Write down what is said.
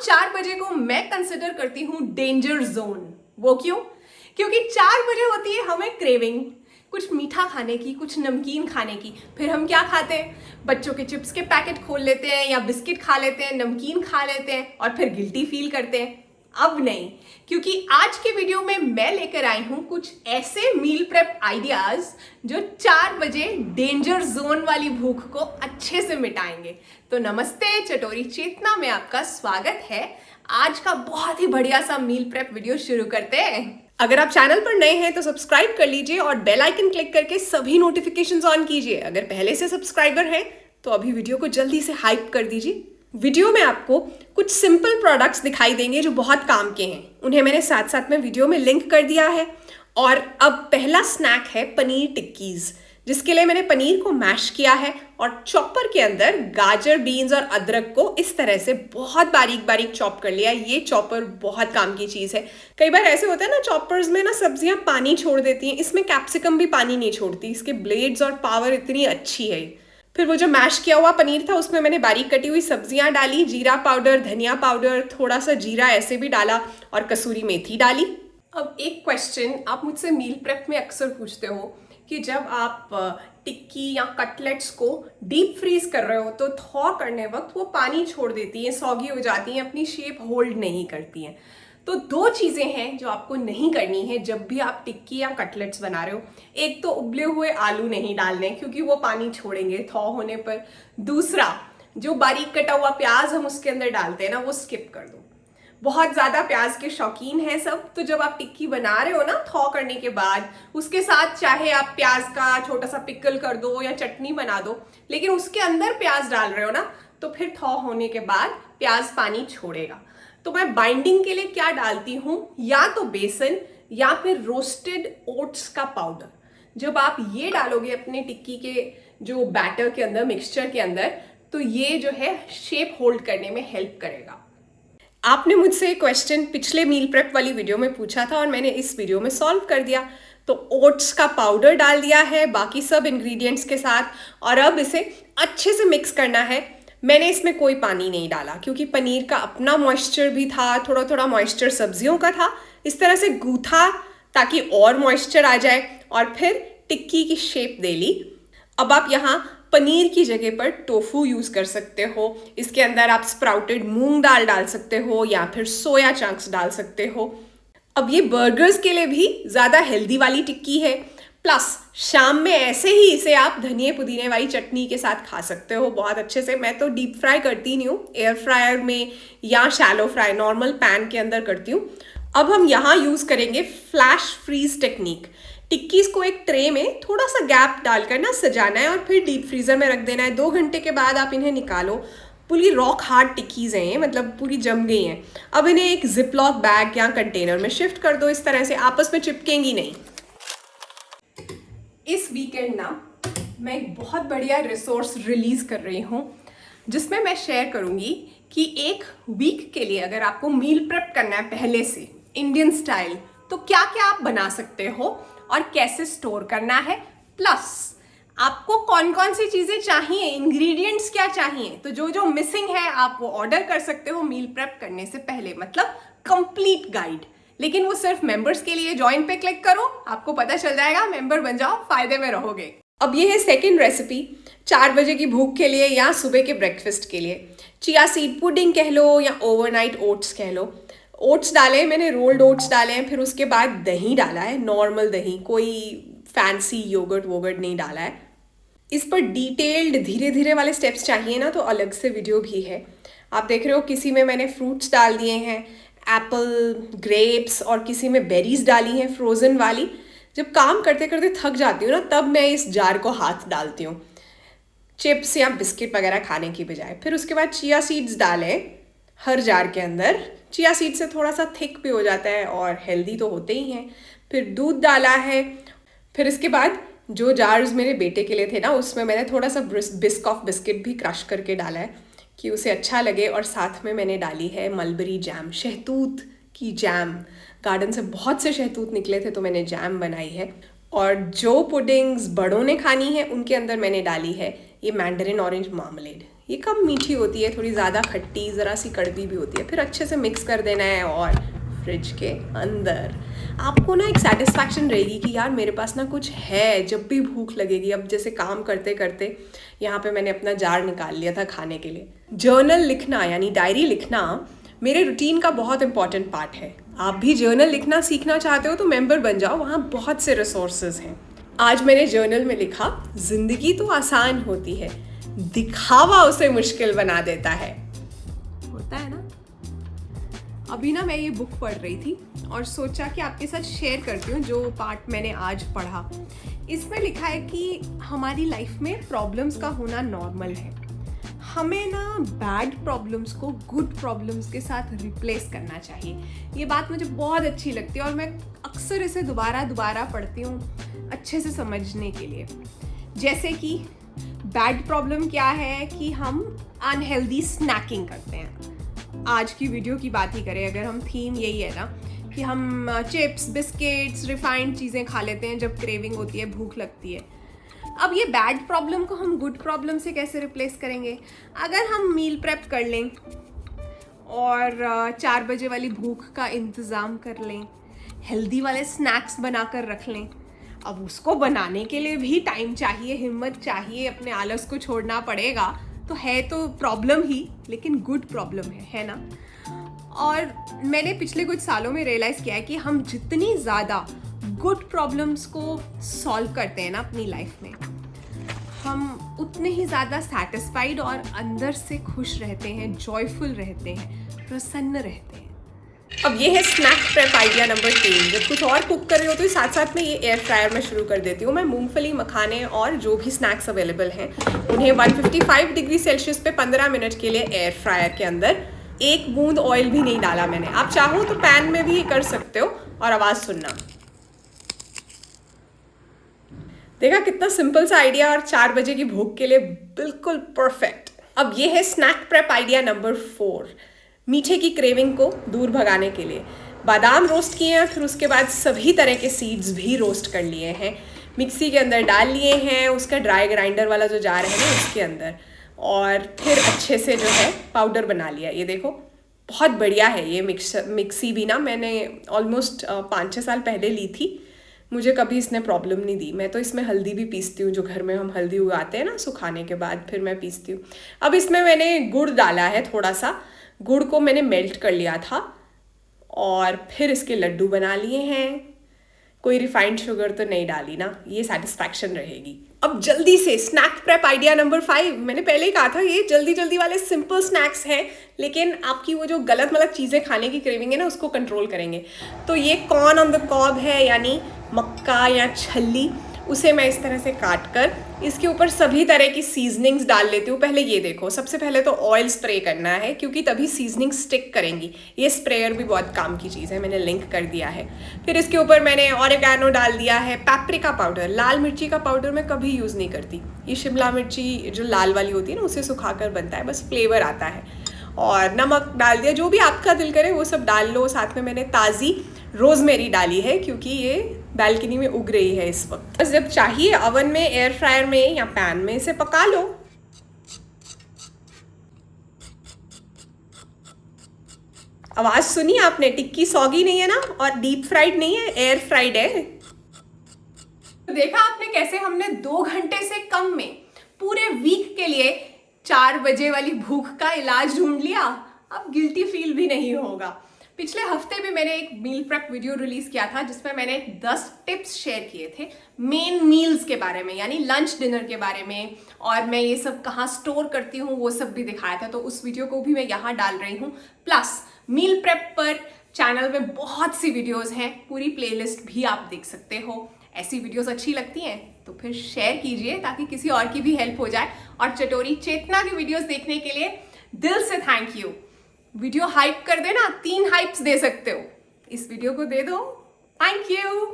4 बजे को मैं कंसिडर करती हूँ डेंजर जोन। वो क्यों? क्योंकि 4 बजे होती है हमें क्रेविंग, कुछ मीठा खाने की, कुछ नमकीन खाने की। फिर हम क्या खाते हैं? बच्चों के चिप्स के पैकेट खोल लेते हैं या बिस्किट खा लेते हैं, नमकीन खा लेते हैं और फिर गिल्टी फील करते हैं। अब नहीं, क्योंकि आज के वीडियो में मैं लेकर आई हूं कुछ ऐसे मील प्रेप आइडियाज जो 4 बजे डेंजर जोन वाली भूख को अच्छे से मिटाएंगे। तो नमस्ते, चटोरी चेतना में आपका स्वागत है। आज का बहुत ही बढ़िया सा मील प्रेप वीडियो शुरू करते हैं। अगर आप चैनल पर नए हैं तो सब्सक्राइब कर लीजिए और बेल आइकन क्लिक करके सभी नोटिफिकेशंस ऑन कीजिए। अगर पहले से सब्सक्राइबर हैं तो अभी वीडियो को जल्दी से हाइप कर दीजिए। वीडियो में आपको कुछ सिंपल प्रोडक्ट्स दिखाई देंगे जो बहुत काम के हैं। उन्हें मैंने साथ साथ में वीडियो में लिंक कर दिया है। और अब पहला स्नैक है पनीर टिक्कीज, जिसके लिए मैंने पनीर को मैश किया है और चॉपर के अंदर गाजर, बीन्स और अदरक को इस तरह से बहुत बारीक बारीक चॉप कर लिया। ये चॉपर बहुत काम की चीज़ है। कई बार ऐसे होता है ना, चॉपर्स में ना सब्जियां पानी छोड़ देती हैं। इसमें कैप्सिकम भी पानी नहीं छोड़ती। इसके ब्लेड्स और पावर इतनी अच्छी है। फिर वो जो मैश किया हुआ पनीर था उसमें मैंने बारीक कटी हुई सब्जियां डाली, जीरा पाउडर, धनिया पाउडर, थोड़ा सा जीरा ऐसे भी डाला और कसूरी मेथी डाली। अब एक क्वेश्चन आप मुझसे मील प्रेप में अक्सर पूछते हो कि जब आप टिक्की या कटलेट्स को डीप फ्रीज कर रहे हो तो थॉ करने वक्त वो पानी छोड़ देती हैं, सॉगी हो जाती हैं, अपनी शेप होल्ड नहीं करती हैं। तो 2 चीज़ें हैं जो आपको नहीं करनी है जब भी आप टिक्की या कटलेट्स बना रहे हो। एक तो उबले हुए आलू नहीं डालने, क्योंकि वो पानी छोड़ेंगे थॉ होने पर। दूसरा, जो बारीक कटा हुआ प्याज हम उसके अंदर डालते हैं ना, वो स्किप कर दो। बहुत ज़्यादा प्याज के शौकीन हैं सब, तो जब आप टिक्की बना रहे हो ना थॉ करने के बाद, उसके साथ चाहे आप प्याज का छोटा सा पिकल कर दो या चटनी बना दो, लेकिन उसके अंदर प्याज डाल रहे हो ना, तो फिर थॉ होने के बाद प्याज पानी छोड़ेगा। तो मैं बाइंडिंग के लिए क्या डालती हूँ, या तो बेसन या फिर रोस्टेड ओट्स का पाउडर। जब आप ये डालोगे अपने टिक्की के जो बैटर के अंदर, मिक्सचर के अंदर, तो ये जो है शेप होल्ड करने में हेल्प करेगा। आपने मुझसे क्वेश्चन पिछले मील प्रेप वाली वीडियो में पूछा था और मैंने इस वीडियो में सॉल्व कर दिया। तो ओट्स का पाउडर डाल दिया है बाकी सब इंग्रेडिएंट्स के साथ, और अब इसे अच्छे से मिक्स करना है। मैंने इसमें कोई पानी नहीं डाला क्योंकि पनीर का अपना मॉइस्चर भी था, थोड़ा थोड़ा मॉइस्चर सब्जियों का था। इस तरह से गूथा ताकि और मॉइस्चर आ जाए और फिर टिक्की की शेप दे ली। अब आप यहाँ पनीर की जगह पर टोफू यूज़ कर सकते हो। इसके अंदर आप स्प्राउटेड मूंग दाल डाल सकते हो या फिर सोया चंक्स डाल सकते हो। अब ये बर्गर्स के लिए भी ज़्यादा हेल्दी वाली टिक्की है। प्लस शाम में ऐसे ही इसे आप धनिए पुदीने वाली चटनी के साथ खा सकते हो बहुत अच्छे से। मैं तो डीप फ्राई करती नहीं हूँ, एयर फ्रायर में या शैलो फ्राई नॉर्मल पैन के अंदर करती हूँ। अब हम यहाँ यूज़ करेंगे फ्लैश फ्रीज टेक्निक। टिक्कीज को एक ट्रे में थोड़ा सा गैप डालकर ना सजाना है और फिर डीप फ्रीज़र में रख देना है। 2 घंटे के बाद आप इन्हें निकालो। पूरी रॉक हार्ड टिक्कीज हैं, मतलब पूरी जम गई हैं। अब इन्हें एक जिपलॉक बैग या कंटेनर में शिफ्ट कर दो। इस तरह से आपस में चिपकेंगी नहीं। इस वीकेंड ना मैं एक बहुत बढ़िया रिसोर्स रिलीज कर रही हूँ, जिसमें मैं शेयर करूँगी कि एक वीक के लिए अगर आपको मील प्रेप करना है पहले से इंडियन स्टाइल, तो क्या क्या आप बना सकते हो और कैसे स्टोर करना है, प्लस आपको कौन कौन सी चीज़ें चाहिए, इंग्रेडिएंट्स क्या चाहिए। तो जो जो मिसिंग है आप वो ऑर्डर कर सकते हो मील प्रेप करने से पहले, मतलब कंप्लीट गाइड। लेकिन वो सिर्फ मेंबर्स के लिए। ज्वाइन पे क्लिक करो, आपको पता चल जाएगा, मेंबर बन जाओ, फायदे में रहोगे। अब ये है सेकंड रेसिपी 4 बजे की भूख के लिए या सुबह के ब्रेकफास्ट के लिए। चिया सीड पुडिंग कह लो या ओवरनाइट ओट्स कह लो। ओट्स डाले मैंने, रोल्ड ओट्स डाले हैं, फिर उसके बाद दही डाला है, नॉर्मल दही, कोई फैंसी योगर्ट वोगर्ट नहीं डाला है। इस पर डिटेल्ड धीरे धीरे वाले स्टेप्स चाहिए ना, तो अलग से वीडियो भी है। आप देख रहे हो किसी में मैंने फ्रूट्स डाल दिए हैं, एप्पल, ग्रेप्स, और किसी में बेरीज डाली हैं फ्रोज़न वाली। जब काम करते करते थक जाती हूँ ना, तब मैं इस जार को हाथ डालती हूँ चिप्स या बिस्किट वगैरह खाने की बजाय। फिर उसके बाद चिया सीड्स डालें हर जार के अंदर। चिया सीड से थोड़ा सा थिक भी हो जाता है और हेल्दी तो होते ही हैं। फिर दूध डाला है। फिर इसके बाद जो जार्स मेरे बेटे के लिए थे ना, उसमें मैंने थोड़ा सा बिस्कॉफ बिस्किट भी क्रश करके डाला है कि उसे अच्छा लगे। और साथ में मैंने डाली है मलबरी जैम, शहतूत की जैम। गार्डन से बहुत से शहतूत निकले थे तो मैंने जैम बनाई है। और जो पुडिंग्स बड़ों ने खानी है उनके अंदर मैंने डाली है ये मैंडरिन ऑरेंज मार्मलेड। ये कम मीठी होती है, थोड़ी ज़्यादा खट्टी, ज़रा सी कड़वी भी होती है। फिर अच्छे से मिक्स कर देना है और फ्रिज के अंदर। आपको ना एक सेटिस्फैक्शन रहेगी कि यार मेरे पास ना कुछ है, जब भी भूख लगेगी। अब जैसे काम करते करते यहाँ पे मैंने अपना जार निकाल लिया था खाने के लिए। जर्नल लिखना यानी डायरी लिखना मेरे रूटीन का बहुत इंपॉर्टेंट पार्ट है। आप भी जर्नल लिखना सीखना चाहते हो तो मेंबर बन जाओ, वहाँ बहुत से रिसोर्सेज हैं। आज मैंने जर्नल में लिखा, जिंदगी तो आसान होती है, दिखावा उसे मुश्किल बना देता है। होता है ना। अभी ना मैं ये बुक पढ़ रही थी और सोचा कि आपके साथ शेयर करती हूँ जो पार्ट मैंने आज पढ़ा। इसमें लिखा है कि हमारी लाइफ में प्रॉब्लम्स का होना नॉर्मल है। हमें ना बैड प्रॉब्लम्स को गुड प्रॉब्लम्स के साथ रिप्लेस करना चाहिए। ये बात मुझे बहुत अच्छी लगती है और मैं अक्सर इसे दोबारा पढ़ती हूँ अच्छे से समझने के लिए। जैसे कि बैड प्रॉब्लम क्या है कि हम अनहेल्दी स्नैकिंग करते हैं। आज की वीडियो की बात ही करें अगर, हम थीम यही है ना कि हम चिप्स, बिस्किट्स, रिफाइंड चीज़ें खा लेते हैं जब क्रेविंग होती है, भूख लगती है। अब ये बैड प्रॉब्लम को हम गुड प्रॉब्लम से कैसे रिप्लेस करेंगे? अगर हम मील प्रेप कर लें और 4 बजे वाली भूख का इंतज़ाम कर लें, हेल्दी वाले स्नैक्स बनाकर रख लें। अब उसको बनाने के लिए भी टाइम चाहिए, हिम्मत चाहिए, अपने आलस को छोड़ना पड़ेगा। तो है तो प्रॉब्लम ही, लेकिन गुड प्रॉब्लम है ना। और मैंने पिछले कुछ सालों में रियलाइज़ किया है कि हम जितनी ज़्यादा गुड प्रॉब्लम्स को सॉल्व करते हैं ना अपनी लाइफ में, हम उतने ही ज़्यादा सेटिस्फाइड और अंदर से खुश रहते हैं, जॉयफुल रहते हैं, प्रसन्न रहते हैं। अब ये है स्नैक प्रेप आइडिया नंबर 3। जब कुछ और कुक कर रही हो तो साथ साथ में ये एयर फ्रायर में शुरू कर देती हूँ। मैं मूंगफली, मखाने और जो भी स्नैक्स अवेलेबल हैं उन्हें 155 डिग्री सेल्सियस पे 15 मिनट के लिए एयर फ्रायर के अंदर, एक बूंद ऑयल भी नहीं डाला मैंने। आप चाहो तो पैन में भी कर सकते हो। और आवाज़ सुनना, देखा कितना सिंपल सा आइडिया और 4 बजे की भूख के लिए बिल्कुल परफेक्ट। अब ये है स्नैक प्रेप आइडिया नंबर 4, मीठे की क्रेविंग को दूर भगाने के लिए। बादाम रोस्ट किए हैं, फिर उसके बाद सभी तरह के सीड्स भी रोस्ट कर लिए हैं, मिक्सी के अंदर डाल लिए हैं, उसका ड्राई ग्राइंडर वाला जो जार है ना उसके अंदर, और फिर अच्छे से जो है पाउडर बना लिया। ये देखो बहुत बढ़िया है ये मिक्सी भी ना, मैंने ऑलमोस्ट 5-6 साल पहले ली थी। मुझे कभी इसने प्रॉब्लम नहीं दी। मैं तो इसमें हल्दी भी पीसती हूँ, जो घर में हम हल्दी उगाते हैं ना सुखाने के बाद, फिर मैं पीसती हूँ। अब इसमें मैंने गुड़ डाला है, थोड़ा सा गुड़ को मैंने मेल्ट कर लिया था और फिर इसके लड्डू बना लिए हैं। कोई रिफाइंड शुगर तो नहीं डाली ना, ये सेटिस्फैक्शन रहेगी। अब जल्दी से स्नैक प्रेप आइडिया नंबर 5। मैंने पहले ही कहा था ये जल्दी वाले सिंपल स्नैक्स हैं, लेकिन आपकी वो जो गलत चीज़ें खाने की क्रेविंग है ना उसको कंट्रोल करेंगे। तो ये कॉर्न ऑन द कॉब है, यानी मक्का या छल्ली, उसे मैं इस तरह से काट कर इसके ऊपर सभी तरह की सीजनिंग्स डाल लेती हूँ। पहले ये देखो, सबसे पहले तो ऑयल स्प्रे करना है क्योंकि तभी सीजनिंग स्टिक करेंगी। ये स्प्रेयर भी बहुत काम की चीज़ है, मैंने लिंक कर दिया है। फिर इसके ऊपर मैंने ऑरिगैनो डाल दिया है, पेपरिका पाउडर, लाल मिर्ची का पाउडर मैं कभी यूज़ नहीं करती। ये शिमला मिर्ची जो लाल वाली होती है ना उसे सुखाकर बनता है, बस फ्लेवर आता है। और नमक डाल दिया, जो भी आपका दिल करे वो सब डाल लो। साथ में मैंने ताज़ी रोज़मेरी डाली है क्योंकि ये बालकनी में उग रही है इस वक्त। बस जब चाहिए ओवन में, एयर फ्रायर में या पैन में इसे पका लो। आवाज़ सुनी आपने? टिक्की सॉगी नहीं है ना और डीप फ्राइड नहीं है, एयर फ्राइड है। तो देखा आपने कैसे हमने 2 घंटे से कम में पूरे वीक के लिए 4 बजे वाली भूख का इलाज ढूंढ लिया। अब गिल्टी फील भी नहीं होगा। पिछले हफ्ते भी मैंने एक मील प्रेप वीडियो रिलीज किया था जिसमें मैंने 10 टिप्स शेयर किए थे मेन मील्स के बारे में, यानी लंच डिनर के बारे में, और मैं ये सब कहाँ स्टोर करती हूँ वो सब भी दिखाया था। तो उस वीडियो को भी मैं यहाँ डाल रही हूँ। प्लस मील प्रेप पर चैनल में बहुत सी वीडियोज़ हैं, पूरी प्लेलिस्ट भी आप देख सकते हो। ऐसी वीडियोज़ अच्छी लगती हैं तो फिर शेयर कीजिए ताकि किसी और की भी हेल्प हो जाए। और चटोरी चेतना की वीडियोज़ देखने के लिए दिल से थैंक यू। वीडियो हाइप कर देना, 3 हाइप्स दे सकते हो, इस वीडियो को दे दो। Thank you.